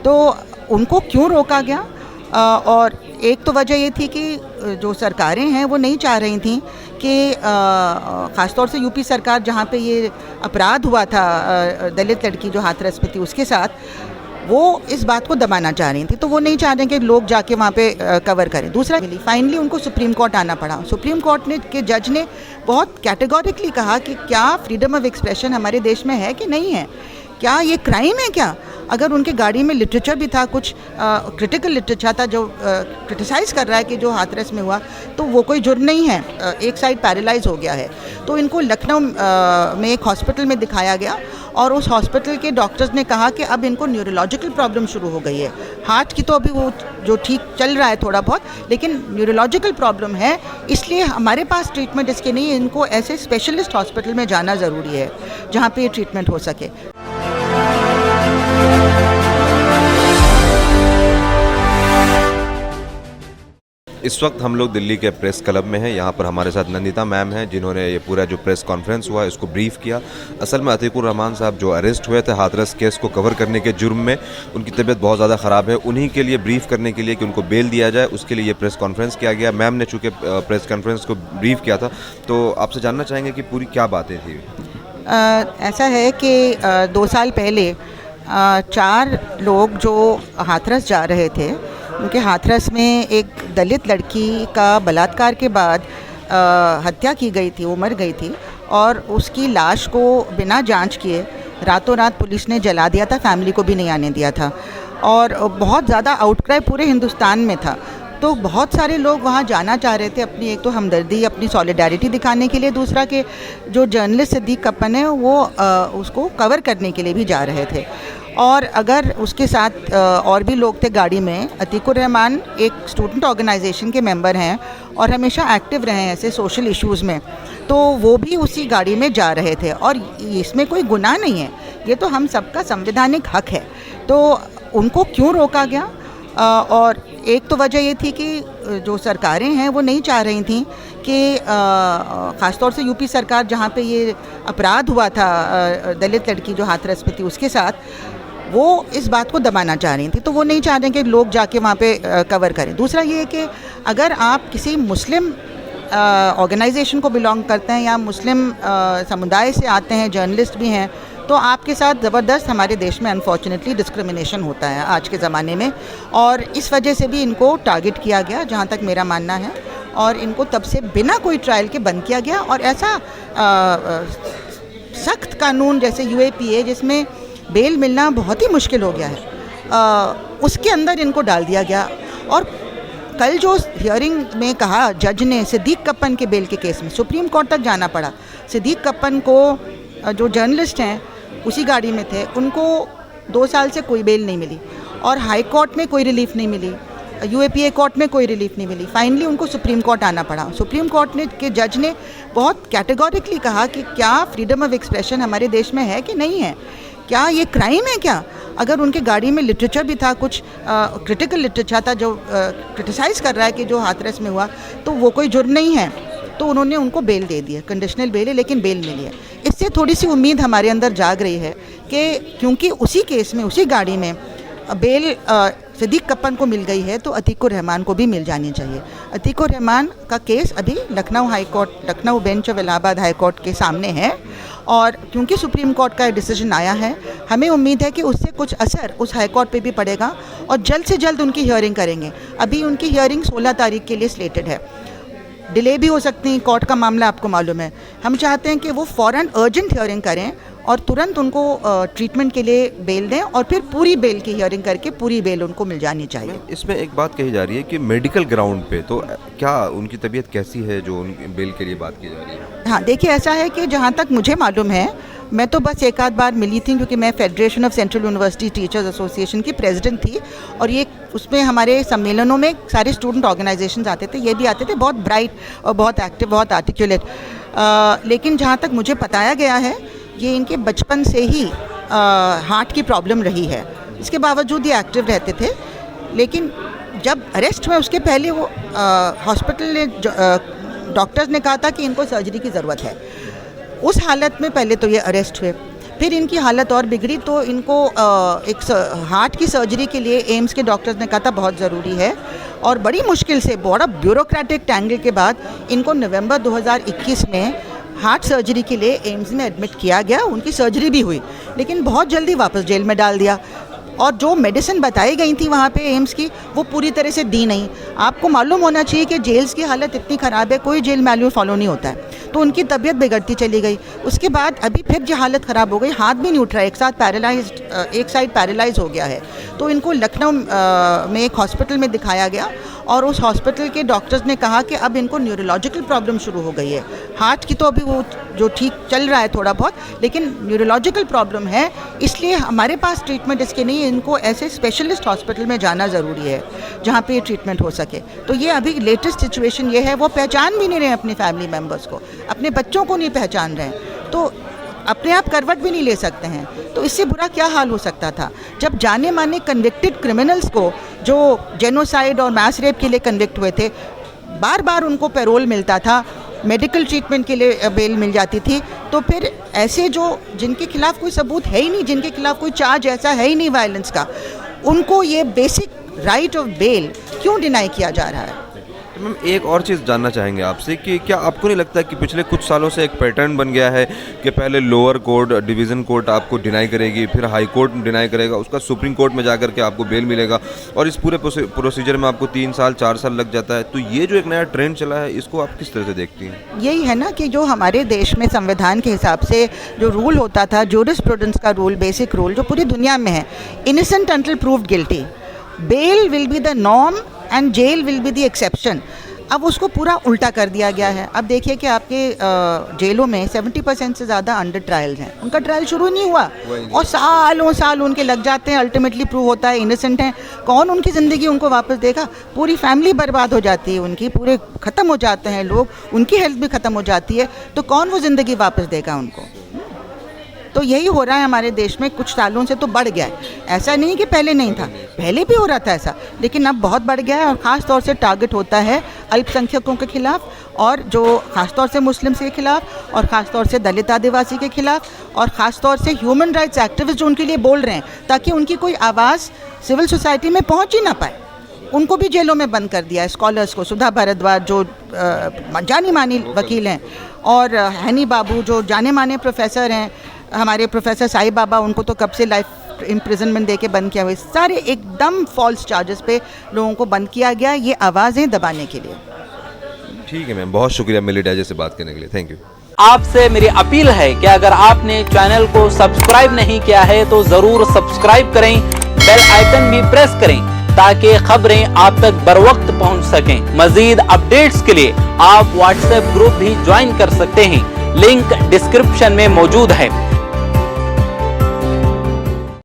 तो उनको क्यों रोका गया? और एक तो वजह ये थी कि जो सरकारें हैं वो नहीं चाह रही थी कि ख़ासतौर से यूपी सरकार जहाँ पे ये अपराध हुआ था दलित लड़की जो हाथरस में थी उसके साथ, वो इस बात को दबाना चाह रही थी, तो वो नहीं चाह रहे कि लोग जाके वहाँ पे कवर करें। दूसरा, फाइनली उनको सुप्रीम कोर्ट आना पड़ा। सुप्रीम कोर्ट ने के जज ने बहुत कैटेगोरिकली कहा कि क्या फ्रीडम ऑफ एक्सप्रेशन हमारे देश में है कि नहीं है, क्या ये क्राइम है क्या? अगर उनके गाड़ी में लिटरेचर भी था, कुछ क्रिटिकल लिटरेचर था जो क्रिटिसाइज़ कर रहा है कि जो हाथरस में हुआ, तो वो कोई जुर्म नहीं है। एक साइड पैरालाइज हो गया है, तो इनको लखनऊ में एक हॉस्पिटल में दिखाया गया और उस हॉस्पिटल के डॉक्टर्स ने कहा कि अब इनको न्यूरोलॉजिकल प्रॉब्लम शुरू हो गई है। हार्ट की तो अभी वो जो ठीक चल रहा है थोड़ा बहुत, लेकिन न्यूरोलॉजिकल प्रॉब्लम है, इसलिए हमारे पास ट्रीटमेंट इसके नहीं है। इनको ऐसे स्पेशलिस्ट हॉस्पिटल में जाना ज़रूरी है जहाँ पे ये ट्रीटमेंट हो सके। इस वक्त हम लोग दिल्ली के प्रेस क्लब में हैं। यहाँ पर हमारे साथ नंदिता मैम हैं जिन्होंने ये पूरा जो प्रेस कॉन्फ्रेंस हुआ इसको ब्रीफ किया। असल में अतीकुर रहमान साहब जो अरेस्ट हुए थे हाथरस केस को कवर करने के जुर्म में, उनकी तबीयत बहुत ज़्यादा ख़राब है। उन्हीं के लिए ब्रीफ करने के लिए कि उनको बेल दिया जाए, उसके लिए ये प्रेस कॉन्फ्रेंस किया गया। मैम ने चूँकि प्रेस कॉन्फ्रेंस को ब्रीफ किया था, तो आपसे जानना चाहेंगे कि पूरी क्या बातें थी। ऐसा है कि 2 साल पहले 4 लोग जो हाथरस जा रहे थे, उनके हाथरस में एक दलित लड़की का बलात्कार के बाद हत्या की गई थी, वो मर गई थी, और उसकी लाश को बिना जांच किए रातों रात पुलिस ने जला दिया था, फैमिली को भी नहीं आने दिया था, और बहुत ज़्यादा आउटक्राई पूरे हिंदुस्तान में था। तो बहुत सारे लोग वहाँ जाना चाह रहे थे अपनी, एक तो हमदर्दी, अपनी सॉलिडारिटी दिखाने के लिए, दूसरा कि जो जर्नलिस्ट सिद्दीक कप्पन है वो उसको कवर करने के लिए भी जा रहे थे। और अगर उसके साथ और भी लोग थे गाड़ी में। अतीकुर रहमान एक स्टूडेंट ऑर्गेनाइजेशन के मेंबर हैं और हमेशा एक्टिव रहे हैं ऐसे सोशल इश्यूज़ में, तो वो भी उसी गाड़ी में जा रहे थे और इसमें कोई गुनाह नहीं है, ये तो हम सबका संवैधानिक हक है। तो उनको क्यों रोका गया? और एक तो वजह ये थी कि जो सरकारें हैं वो नहीं चाह रही थी कि ख़ासतौर से यूपी सरकार जहाँ पे ये अपराध हुआ था दलित लड़की जो हाथरस में थी उसके साथ, वो इस बात को दबाना चाह रही थी, तो वो नहीं चाह रहे कि लोग जाके वहाँ पे कवर करें। दूसरा ये है कि अगर आप किसी मुस्लिम ऑर्गेनाइजेशन को बिलोंग करते हैं या मुस्लिम समुदाय से आते हैं, जर्नलिस्ट भी हैं, तो आपके साथ ज़बरदस्त हमारे देश में अनफॉर्चुनेटली डिस्क्रिमिनेशन होता है आज के ज़माने में, और इस वजह से भी इनको टारगेट किया गया जहाँ तक मेरा मानना है, और इनको तब से बिना कोई ट्रायल के बंद किया गया। और ऐसा सख्त कानून जैसे UAPA जिसमें बेल मिलना बहुत ही मुश्किल हो गया है, उसके अंदर इनको डाल दिया गया। और कल जो हियरिंग में कहा जज ने सिद्दीक कप्पन के बेल के केस में, सुप्रीम कोर्ट तक जाना पड़ा। सिद्दीक कप्पन को जो जर्नलिस्ट हैं उसी गाड़ी में थे, उनको 2 साल से कोई बेल नहीं मिली और हाई कोर्ट में कोई रिलीफ नहीं मिली, UAPA कोर्ट में कोई रिलीफ नहीं मिली। फाइनली उनको सुप्रीम कोर्ट आना पड़ा। सुप्रीम कोर्ट ने के जज ने बहुत कैटेगोरिकली कहा कि क्या फ्रीडम ऑफ एक्सप्रेशन हमारे देश में है कि नहीं है, क्या ये क्राइम है क्या? अगर उनके गाड़ी में लिटरेचर भी था, कुछ क्रिटिकल लिटरेचर था जो क्रिटिसाइज़ कर रहा है कि जो हाथरस में हुआ, तो वो कोई जुर्म नहीं है, तो उन्होंने उनको बेल दे दी है। कंडीशनल बेल है लेकिन बेल मिली है। इससे थोड़ी सी उम्मीद हमारे अंदर जाग रही है कि क्योंकि उसी केस में उसी गाड़ी में बेल सिद्दीक कप्पन को मिल गई है, तो अतीकुर रहमान को भी मिल जानी चाहिए। अतीकुर रहमान का केस अभी Lucknow high court, Lucknow bench of Allahabad high court के सामने है, और क्योंकि सुप्रीम कोर्ट का डिसीजन आया है, हमें उम्मीद है कि उससे कुछ असर उस हाई कोर्ट पे भी पड़ेगा और जल्द से जल्द उनकी हियरिंग करेंगे। अभी उनकी हियरिंग 16 तारीख के लिए स्लेटेड है, डिले भी हो सकती है, कोर्ट का मामला आपको मालूम है। हम चाहते हैं कि वो फ़ौरन अर्जेंट हियरिंग करें और तुरंत उनको ट्रीटमेंट के लिए बेल दें और फिर पूरी बेल की हियरिंग करके पूरी बेल उनको मिल जानी चाहिए। इसमें एक बात कही जा रही है कि मेडिकल ग्राउंड पे, तो क्या उनकी तबीयत कैसी है जो उनकी बेल के लिए बात की जा रही है? हाँ, देखिए ऐसा है कि जहाँ तक मुझे मालूम है, मैं तो बस एक आध बार मिली थी क्योंकि मैं federation of central university teachers association की प्रेसिडेंट थी, और ये उसमें हमारे सम्मेलनों में सारे स्टूडेंट ऑर्गेनाइजेशंस आते थे, ये भी आते थे, बहुत ब्राइट और बहुत एक्टिव, बहुत आर्टिकुलेट। लेकिन जहाँ तक मुझे बताया गया है, ये इनके बचपन से ही हार्ट की प्रॉब्लम रही है, इसके बावजूद ये एक्टिव रहते थे। लेकिन जब अरेस्ट हुए उसके पहले वो हॉस्पिटल ने डॉक्टर्स ने कहा था कि इनको सर्जरी की ज़रूरत है। उस हालत में पहले तो ये अरेस्ट हुए, फिर इनकी हालत और बिगड़ी तो इनको एक हार्ट की सर्जरी के लिए एम्स के डॉक्टर्स ने कहा था बहुत ज़रूरी है, और बड़ी मुश्किल से बड़ा ब्यूरोक्रेटिक टैंगल के बाद इनको नवंबर 2021 में हार्ट सर्जरी के लिए एम्स में एडमिट किया गया। उनकी सर्जरी भी हुई, लेकिन बहुत जल्दी वापस जेल में डाल दिया, और जो मेडिसिन बताई गई थी वहाँ पे एम्स की वो पूरी तरह से दी नहीं। आपको मालूम होना चाहिए कि जेल्स की हालत इतनी ख़राब है, कोई जेल मैनुअल फॉलो नहीं होता है, तो उनकी तबीयत बिगड़ती चली गई। उसके बाद अभी फिर जो हालत ख़राब हो गई, हाथ भी नहीं उठ रहा है, एक साइड पैरालाइज हो गया है। तो इनको लखनऊ में एक हॉस्पिटल में दिखाया गया, और उस हॉस्पिटल के डॉक्टर्स ने कहा कि अब इनको न्यूरोलॉजिकल प्रॉब्लम शुरू हो गई है। हार्ट की तो अभी वो जो ठीक चल रहा है थोड़ा बहुत, लेकिन न्यूरोलॉजिकल प्रॉब्लम है, इसलिए हमारे पास ट्रीटमेंट इसके नहीं है। इनको ऐसे स्पेशलिस्ट हॉस्पिटल में जाना ज़रूरी है जहाँ पे ये ट्रीटमेंट हो सके। तो ये अभी लेटेस्ट सिचुएशन ये है, वो पहचान भी नहीं रहे अपने फैमिली मेम्बर्स को, अपने बच्चों को नहीं पहचान रहे हैं, तो अपने आप करवट भी नहीं ले सकते हैं। तो इससे बुरा क्या हाल हो सकता था जब जाने माने कन्विक्टेड क्रिमिनल्स को, जो जेनोसाइड और मैस रेप के लिए कन्विक्ट हुए थे, बार बार उनको पैरोल मिलता था, मेडिकल ट्रीटमेंट के लिए बेल मिल जाती थी। तो फिर ऐसे जो जिनके खिलाफ कोई सबूत है ही नहीं, जिनके खिलाफ कोई चार्ज ऐसा है ही नहीं वायलेंस का, उनको ये बेसिक राइट ऑफ बेल क्यों डिनाई किया जा रहा है? तो मैम एक और चीज़ जानना चाहेंगे आपसे कि क्या आपको नहीं लगता कि पिछले कुछ सालों से एक पैटर्न बन गया है कि पहले लोअर कोर्ट, डिवीज़न कोर्ट आपको डिनाई करेगी, फिर हाई कोर्ट डिनाई करेगा, उसका सुप्रीम कोर्ट में जाकर के आपको बेल मिलेगा, और इस पूरे प्रोसीजर में आपको 3 साल 4 साल लग जाता है। तो ये जो एक नया ट्रेंड चला है, इसको आप किस तरह से देखती हैं? यही है ना कि जो हमारे देश में संविधान के हिसाब से जो रूल होता था, जूरिस्प्रूडेंस का रूल, बेसिक रूल जो पूरी दुनिया में है, innocent until proved guilty, bail will be the norm and jail will be the exception. अब उसको पूरा उल्टा कर दिया गया है। अब देखिए कि आपके जेलों में 70% से ज़्यादा अंडर ट्रायल्स हैं, उनका ट्रायल शुरू नहीं हुआ, और सालों साल उनके लग जाते हैं, अल्टीमेटली प्रूव होता है इनोसेंट हैं। कौन उनकी ज़िंदगी उनको वापस देगा? पूरी फैमिली बर्बाद हो जाती है उनकी, पूरे ख़त्म हो जाते हैं लोग, उनकी हेल्थ भी ख़त्म हो जाती है, तो कौन वो ज़िंदगी वापस देगा उनको? तो यही हो रहा है हमारे देश में, कुछ सालों से तो बढ़ गया है। ऐसा नहीं कि पहले नहीं था, पहले भी हो रहा था ऐसा, लेकिन अब बहुत बढ़ गया है, और ख़ास तौर से टारगेट होता है अल्पसंख्यकों के खिलाफ, और जो ख़ास तौर से मुस्लिम्स के खिलाफ, और ख़ास तौर से दलित आदिवासी के खिलाफ, और ख़ास तौर से ह्यूमन राइट्स एक्टिविस्ट जो उनके लिए बोल रहे हैं, ताकि उनकी कोई आवाज़ सिविल सोसाइटी में पहुंच ही ना पाए, उनको भी जेलों में बंद कर दिया है। स्कॉलर्स को, सुधा भारद्वाज जो जानी मानी वकील हैं, और हनी बाबू जो जाने माने प्रोफेसर हैं, हमारे प्रोफेसर साई बाबा, उनको तो कब से लाइफ इम्प्रिजनमेंट दे के बंद किया हुआ है। सारे एकदम फॉल्स चार्जेस पे लोगों को बंद किया गया, ये आवाज़ें दबाने के लिए। ठीक है मैम, बहुत शुक्रिया मेली डाइजेस्ट से बात करने के लिए, थैंक यू। आपसे मेरी अपील है कि अगर आपने चैनल को सब्सक्राइब नहीं किया है तो जरूर सब्सक्राइब करें, बेल आइकन भी प्रेस करें, ताकि खबरें आप तक बर वक्त पहुंच सकें। मजीद अपडेट्स के लिए आप व्हाट्सएप ग्रुप भी ज्वाइन कर सकते हैं, लिंक डिस्क्रिप्शन में मौजूद है।